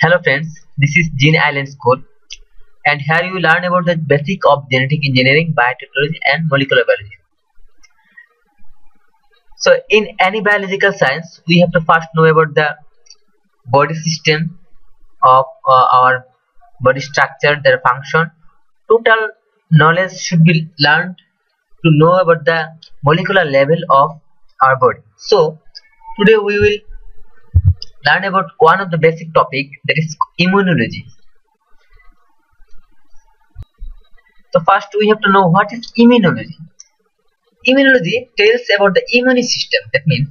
Hello friends, this is Gene Island School, and here you will learn about the basic of genetic engineering, biotechnology and molecular biology. So in any biological science, we have to first know about the body system of our body structure, their function. Total knowledge should be learned to know about the molecular level of our body. So today we will learn about one of the basic topic, that is immunology. So first we have to know what is immunology. Immunology tells about the immune system. That means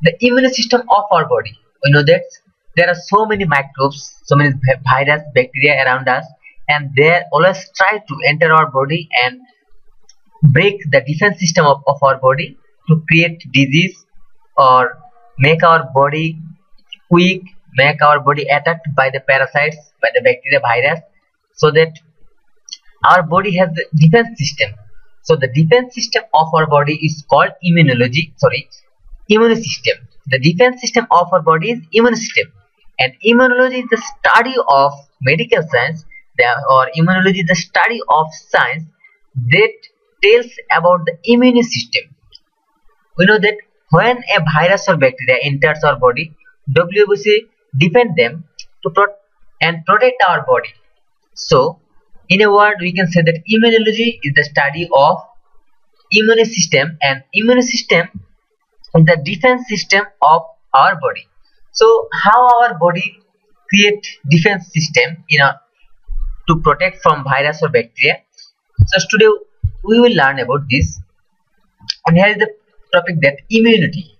the immune system of our body. We know that there are so many microbes, so many virus, bacteria around us, and they always try to enter our body and break the defense system of our body to create disease or make our body weak, make our body attacked by the parasites, by the bacteria, virus, so that our body has the defense system. So the defense system of our body is called immune system. The defense system of our body is immune system, and immunology is the study of medical science, or immunology is the study of science that tells about the immune system. We know that when a virus or bacteria enters our body, WBC defend them to protect our body. So in a word, we can say that immunology is the study of immune system, and immune system is the defense system of our body. So how our body create defense system to protect from virus or bacteria. So today we will learn about this, and here is the topic, that immunity.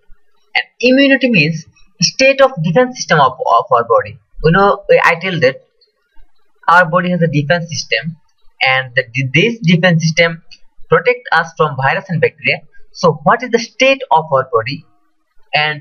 And immunity means state of defense system of our body. You know, I tell that our body has a defense system, and this defense system protect us from virus and bacteria. So what is the state of our body, and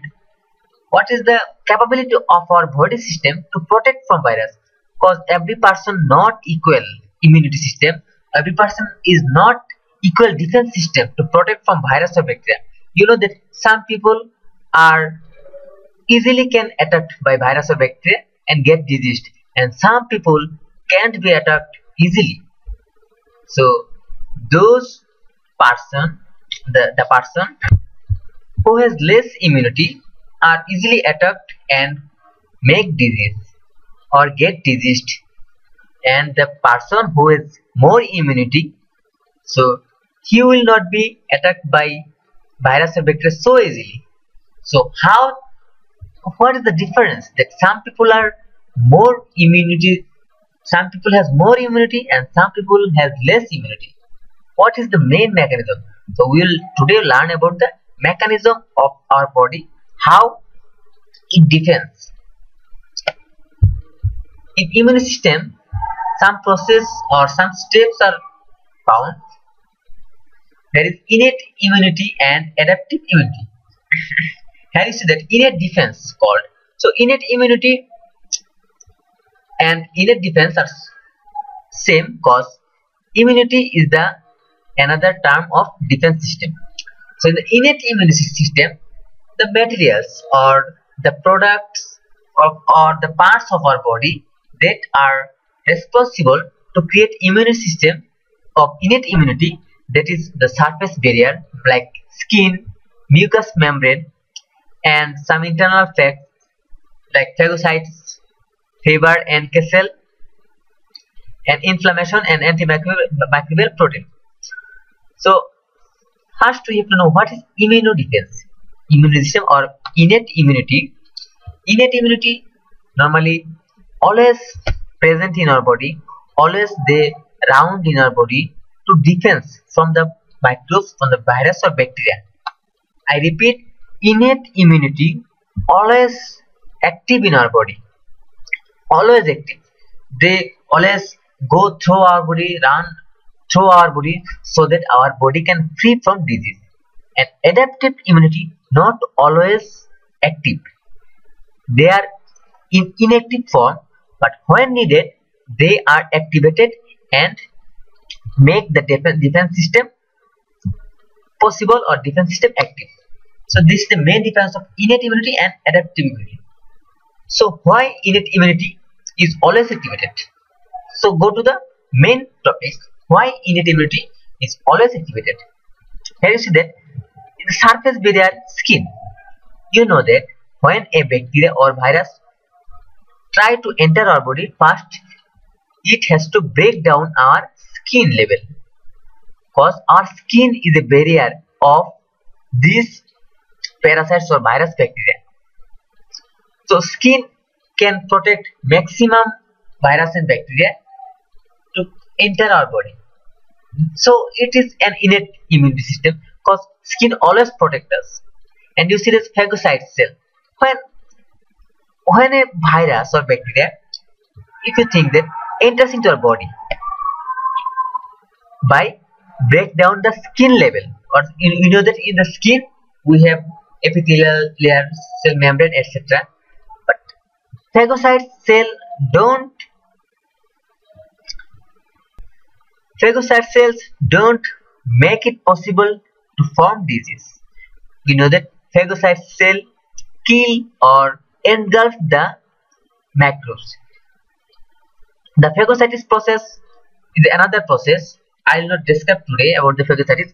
what is the capability of our body system to protect from virus? Because every person not equal immunity system, every person is not equal defense system to protect from virus or bacteria. You know that some people are easily can attacked by virus or bacteria and get diseased, and some people can't be attacked easily. So those person, the person who has less immunity are easily attacked and make disease or get diseased, and the person who has more immunity, so he will not be attacked by virus or bacteria so easily. So what is the difference? That some people are more immunity, some people has more immunity, and some people has less immunity. What is the main mechanism? So we will today learn about the mechanism of our body, how it defends. In immune system, some process or some steps are found. There is innate immunity and adaptive immunity. Here you see that innate defense called. So innate immunity and innate defense are same, cause immunity is the another term of defense system. So in the innate immunity system, the materials or the products or the parts of our body that are responsible to create immune system of innate immunity, that is the surface barrier like skin, mucous membrane, and some internal facts like phagocytes, fiber and cell, and inflammation and antimicrobial protein. So first we have to know what is immunodefense, immune system or innate immunity. Innate immunity normally always present in our body, always they round in our body to defense from the microbes, from the virus or bacteria. I repeat, innate immunity always active in our body, always active. They always go through our body, run through our body, so that our body can free from disease. And adaptive immunity not always active. They are in inactive form, but when needed they are activated and make the defense system possible or defense system active. So this is the main difference of innate immunity and adaptive immunity. So why innate immunity is always activated? So go to the main topic, why innate immunity is always activated. Here you see that in the surface barrier skin, you know that when a bacteria or virus try to enter our body, first it has to break down our skin level, because our skin is a barrier of these parasites or virus bacteria. So skin can protect maximum virus and bacteria to enter our body. So it is an innate immunity system, because skin always protects us. And you see this phagocyte cell. When a virus or bacteria, if you think that enters into our body by break down the skin level, or you know that in the skin we have epithelial layer, cell membrane, etc. But phagocyte cells don't make it possible to form disease. You know that phagocyte cell kill or engulf the microbes. The phagocytosis process is another process. I will not describe today about the phagocytosis.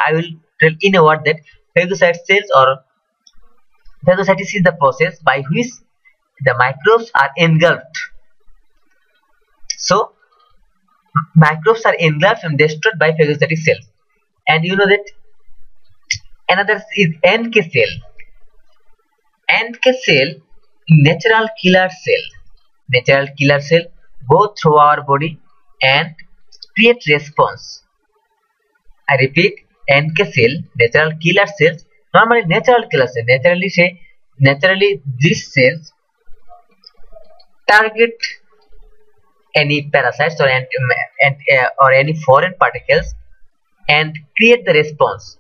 I will tell in a word that phagocyte cells or phagocytosis is the process by which the microbes are engulfed. So microbes are engulfed and destroyed by phagocytic cells. And you know that another is NK cell. NK cell, natural killer cell. Natural killer cell go through our body and create response. I repeat, NK cell, natural killer cells. Normally natural killer cell, naturally these cells target any parasites or any foreign particles and create the response.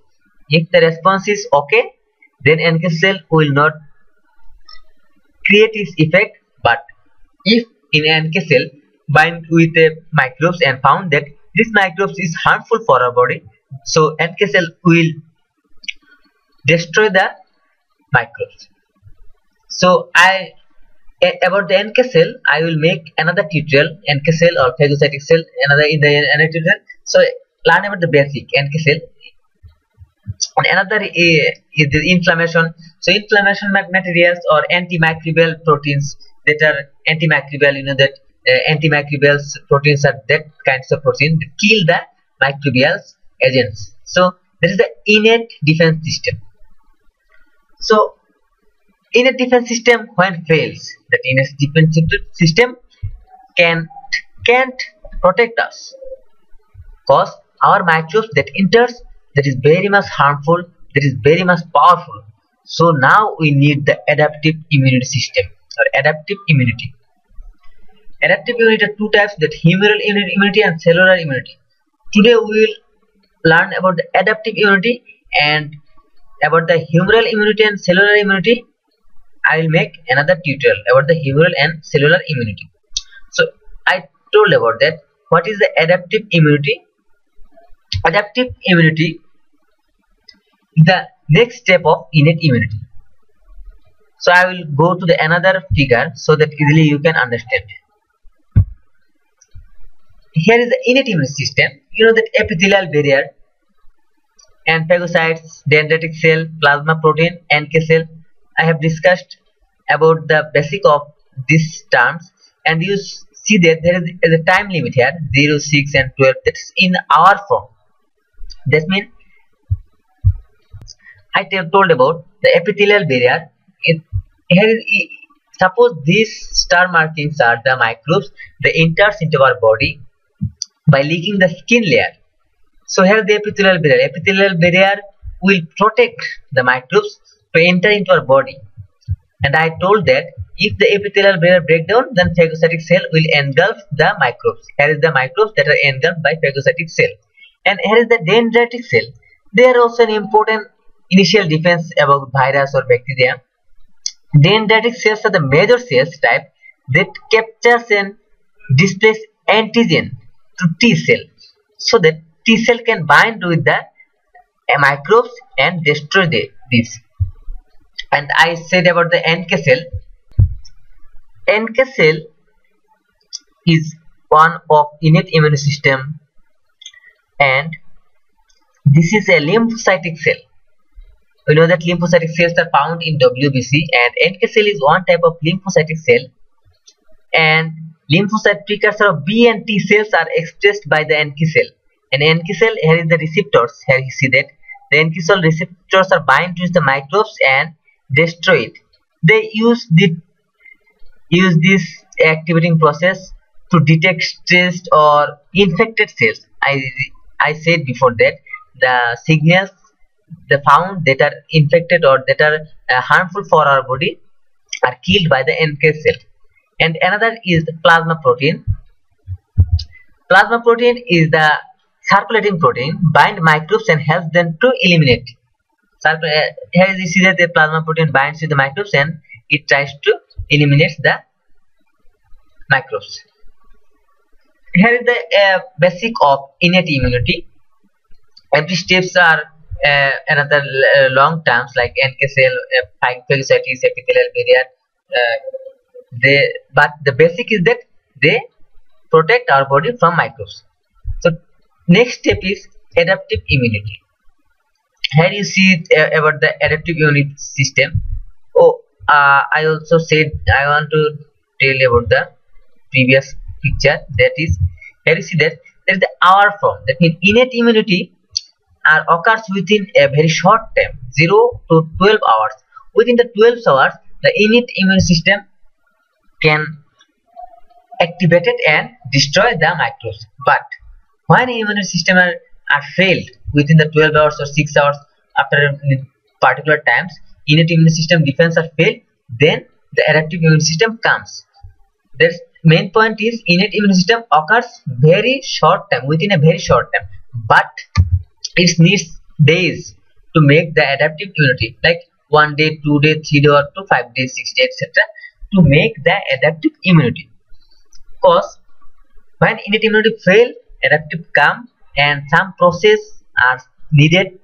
If the response is okay, then NK cell will not create its effect. But if in NK cell bind with microbes and found that this microbes is harmful for our body, so NK cell will destroy the microbes. So about the NK cell, I will make another tutorial, NK cell or phagocytic cell, another tutorial. So learn about the basic NK cell. And another is the inflammation. So inflammation materials or antimicrobial proteins that are antimicrobial. You know that antimicrobial proteins are that kinds of proteins that kill the microbial agents. So this is the innate defense system. So innate defense system when fails, that innate defense system can't protect us, because our microbes that enters, that is very much harmful, that is very much powerful. So now we need the adaptive immunity system or adaptive immunity. Adaptive immunity are two types, that humoral immunity and cellular immunity. Today we will learn about the adaptive immunity, and about the humoral immunity and cellular immunity I will make another tutorial about the humoral and cellular immunity. So I told about that. What is the adaptive immunity? Adaptive immunity is the next step of innate immunity. So I will go to the another figure so that easily you can understand. Here is the innate immunity system. You know that epithelial barrier and phagocytes, dendritic cell, plasma protein, NK cell. I have discussed about the basic of these terms, and you see that there is a time limit here, 0, 6 and 12. That's in our form. That means I told about the epithelial barrier. Suppose these star markings are the microbes that enters into our body by leaking the skin layer. So here the epithelial barrier. Epithelial barrier will protect the microbes to enter into our body. And I told that if the epithelial barrier break down, then phagocytic cell will engulf the microbes. Here is the microbes that are engulfed by phagocytic cell. And here is the dendritic cell. They are also an important initial defense about virus or bacteria. Dendritic cells are the major cells type that captures and displays antigen to T cell, so that T cell can bind with the microbes and destroy these. And I said about the NK cell. NK cell is one of innate immune system, and this is a lymphocytic cell. We know that lymphocytic cells are found in WBC, and NK cell is one type of lymphocytic cell, and lymphocyte precursor of B and T cells are expressed by the NK cell. And NK cell, here is the receptors. Here you see that the NK cell receptors are bind to the microbes and destroy it. They use this activating process to detect stressed or infected cells. I said before that the signals they found that are infected or that are harmful for our body are killed by the NK cell. And another is the plasma protein. Plasma protein is the circulating protein, bind microbes and helps them to eliminate. Here you see that the plasma protein binds with the microbes and it tries to eliminate the microbes. Here is the basic of innate immunity. Every steps are another long terms like NK cell, phagocytes, epithelial barrier. But the basic is that they protect our body from microbes. So next step is adaptive immunity. Here you see about the adaptive immune system. I also said I want to tell you about the previous picture. That is, here you see that there is the hour form. That means innate immunity occurs within a very short time, 0 to 12 hours. Within the 12 hours, the innate immune system can activate it and destroy the microbes. But when immune system are failed within the 12 hours or 6 hours after particular times, innate immune system defense are failed, then the adaptive immune system comes. The main point is innate immune system occurs very short time, within a very short time, but it needs days to make the adaptive immunity, like 1 day, 2 days, 3 days, to 5 days, 6 days, etc. to make the adaptive immunity. Because when innate immunity fail, adaptive come, and some process are needed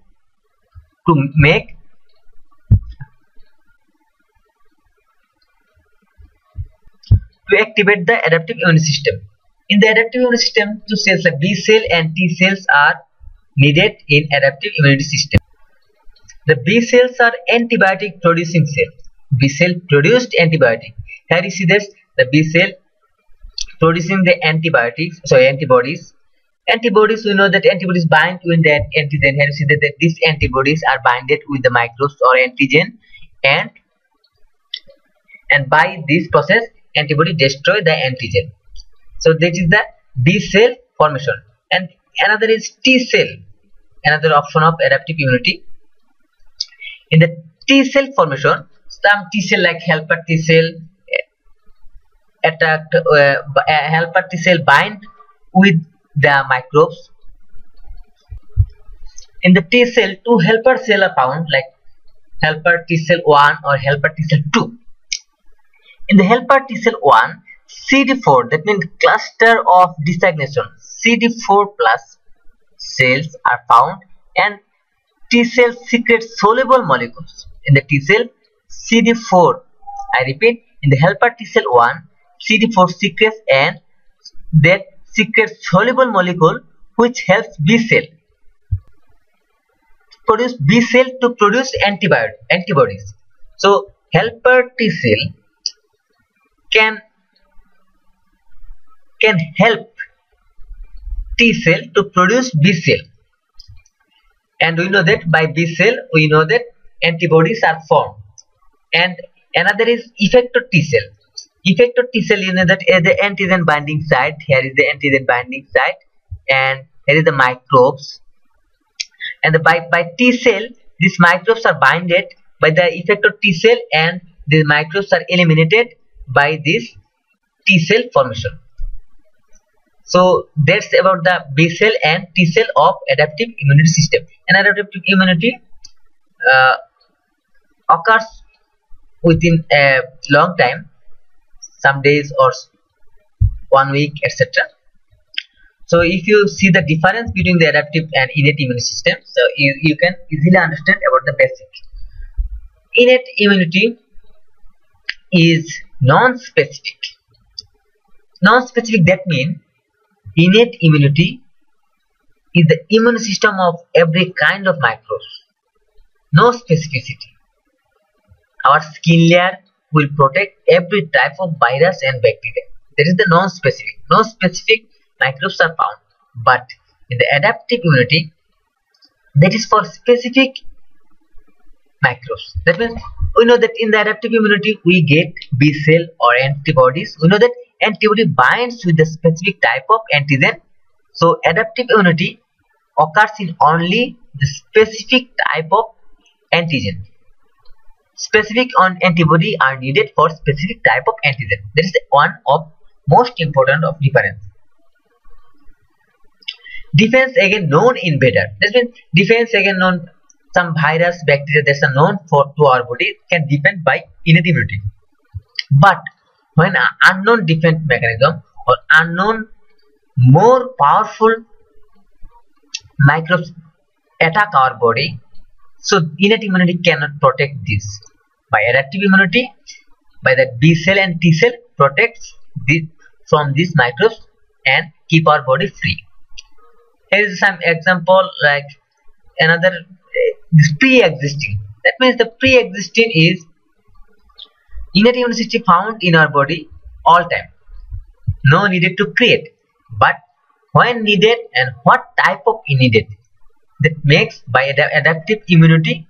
to make to activate the adaptive immune system. In the adaptive immune system, two cells like B cell and T cells are needed in adaptive immunity system. The B cells are antibiotic producing cells. B cell produced antibiotic. Here you see this, the B cell producing the antibodies. Antibodies, we know that antibodies bind with the antigen. Here you see that these antibodies are binded with the microbes or antigen, and by this process antibody destroy the antigen. So that is the B cell formation. And another is T cell, another option of adaptive immunity. In the T cell formation, some T cell like helper T cell helper T cell bind with the microbes. In the T cell, two helper cell are found, like helper T cell 1 or helper T cell 2. In the helper T cell 1, CD4, that means cluster of designation, CD4 plus cells are found, and T cell secretes soluble molecules. In the T cell, CD4, I repeat, in the helper T cell 1, CD4 secretes, and that secretes soluble molecule which helps B cell to produce antibodies. So helper T cell can help T cell to produce B cell, and we know that by B cell we know that antibodies are formed. And another is effector T cell. Effector T cell, you know that the antigen binding site. Here is the antigen binding site, and here is the microbes. And by T cell, these microbes are binded by the effector T cell, and the microbes are eliminated by this T cell formation. So that's about the B cell and T cell of adaptive immunity system. And adaptive immunity occurs within a long time, some days or 1 week, etc. So if you see the difference between the adaptive and innate immune system, so you can easily understand about the basic. Innate immunity is non-specific. Non-specific, that means innate immunity is the immune system of every kind of microbes. No specificity. Our skin layer will protect every type of virus and bacteria. That is the non-specific. No specific microbes are found. But in the adaptive immunity, that is for specific microbes. That means we know that in the adaptive immunity we get B cell or antibodies. We know that antibody binds with the specific type of antigen. So adaptive immunity occurs in only the specific type of antigen. Specific on antibody are needed for specific type of antigen. That is one of most important of difference. Defense against known invader. That means defense against known some virus, bacteria that are known to our body can defend by innate immunity. But when an unknown defense mechanism or unknown more powerful microbes attack our body, so innate immunity cannot protect this. By adaptive immunity, by the B cell and T cell protects from these microbes and keep our body free. Here is some example, like another pre-existing. That means the pre-existing is innate immunity found in our body all time. No needed to create, but when needed and what type of needed, that makes by adaptive immunity,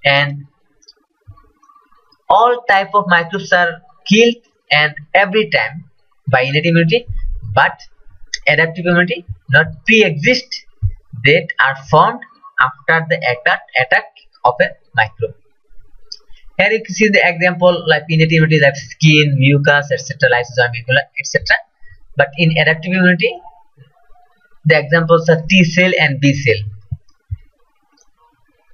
and all type of microbes are killed and every time by innate immunity, but adaptive immunity not pre-exist, that are formed after the attack of a microbe. Here you can see the example like innate immunity, like skin, mucus, etc., lysozyme, etc. But in adaptive immunity, the examples are T cell and B cell.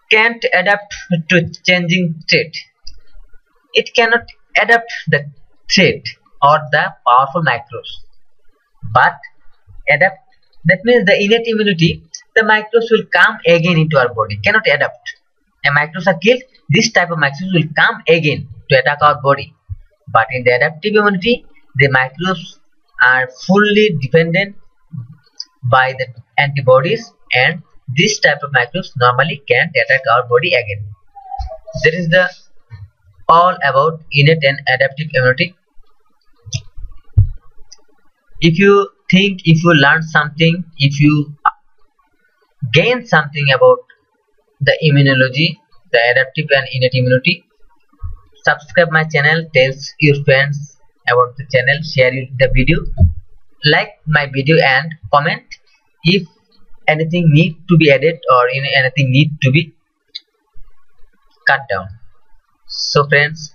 Can't adapt to changing trait. It cannot adapt the trait or the powerful microbes, but adapt. That means the innate immunity, the microbes will come again into our body, cannot adapt. And microbes are killed, this type of microbes will come again to attack our body. But in the adaptive immunity, the microbes are fully dependent by the antibodies, and this type of microbes normally can't attack our body again. That is the all about innate and adaptive immunity. If you think, if you learn something, if you gain something about the immunology, the adaptive and innate immunity, subscribe my channel, tell your friends about the channel, share the video, like my video and comment if anything need to be added or anything need to be cut down. So friends,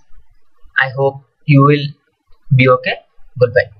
I hope you will be okay. Goodbye.